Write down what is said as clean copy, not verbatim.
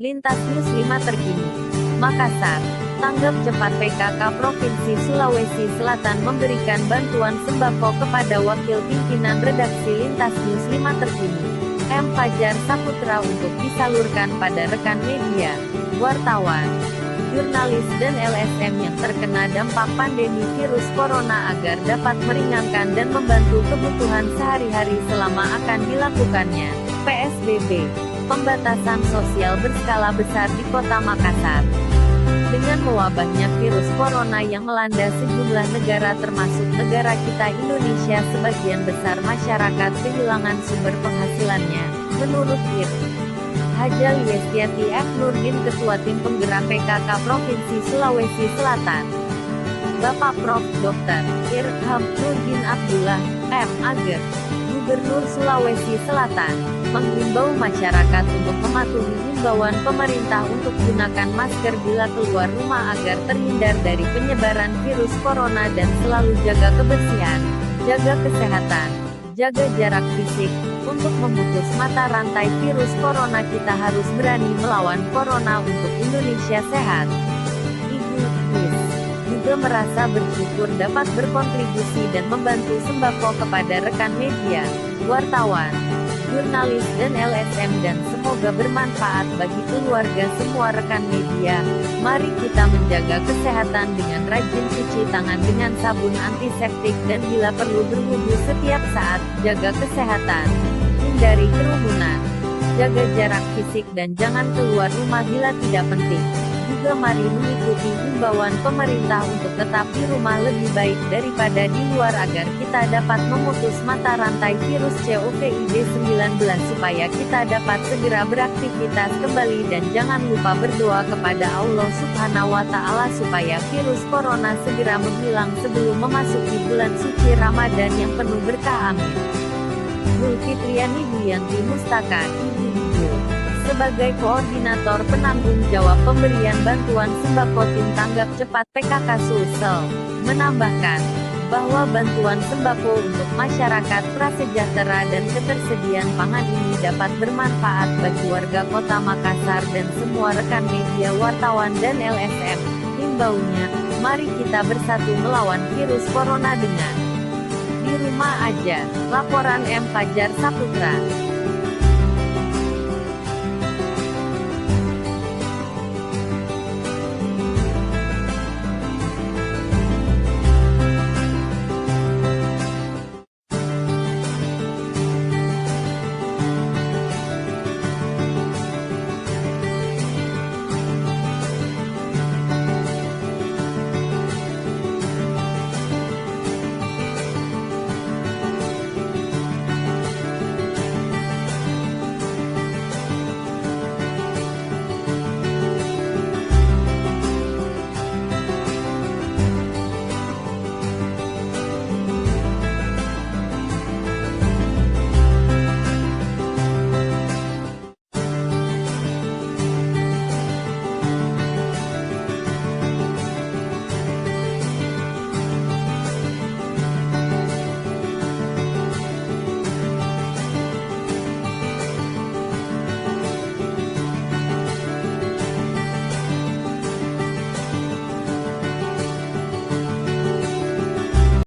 Lintas News 5 terkini. Makassar. Tanggap cepat PKK Provinsi Sulawesi Selatan memberikan bantuan sembako kepada Wakil Pimpinan Redaksi Lintas News 5 terkini, M. Fajar Saputra untuk disalurkan pada rekan media, wartawan, jurnalis dan LSM yang terkena dampak pandemi virus corona agar dapat meringankan dan membantu kebutuhan sehari-hari selama akan dilakukannya PSBB, pembatasan sosial berskala besar di Kota Makassar. Dengan mewabahnya virus corona yang melanda sejumlah negara termasuk negara kita Indonesia, sebagian besar masyarakat kehilangan sumber penghasilannya, menurut Ir. Haja Liestiati F. Nurdin, Ketua Tim Penggerak PKK Provinsi Sulawesi Selatan. Bapak Prof. Dr. Irham Nurdin Abdullah, M.Ag., Gubernur Sulawesi Selatan, menghimbau masyarakat untuk mematuhi himbauan pemerintah untuk gunakan masker bila keluar rumah agar terhindar dari penyebaran virus corona dan selalu jaga kebersihan, jaga kesehatan, jaga jarak fisik. Untuk memutus mata rantai virus corona kita harus berani melawan corona untuk Indonesia sehat. Ibu Wis juga merasa bersyukur dapat berkontribusi dan membantu sembako kepada rekan media, wartawan, jurnalis dan LSM dan semoga bermanfaat bagi keluarga semua rekan media. Mari kita menjaga kesehatan dengan rajin cuci tangan dengan sabun antiseptik dan bila perlu berwudu setiap saat, jaga kesehatan, hindari kerumunan, jaga jarak fisik dan jangan keluar rumah bila tidak penting. Juga mari mengikuti himbauan pemerintah untuk tetap di rumah lebih baik daripada di luar agar kita dapat memutus mata rantai virus COVID-19 supaya kita dapat segera beraktivitas kembali dan jangan lupa berdoa kepada Allah Subhanahu wa Ta'ala supaya virus corona segera menghilang sebelum memasuki bulan suci Ramadan yang penuh berkah. Amin. Zulfitriani Buyanti Mustaka, Ibu Ibu. Sebagai Koordinator Penanggung Jawab Pemberian Bantuan Sembako Tim Tanggap Cepat PKK Sulsel, menambahkan bahwa bantuan sembako untuk masyarakat prasejahtera dan ketersediaan pangan ini dapat bermanfaat bagi warga Kota Makassar dan semua rekan media, wartawan dan LSM. Himbaunya, mari kita bersatu melawan virus corona dengan di rumah aja. Laporan M. Fajar Saputra.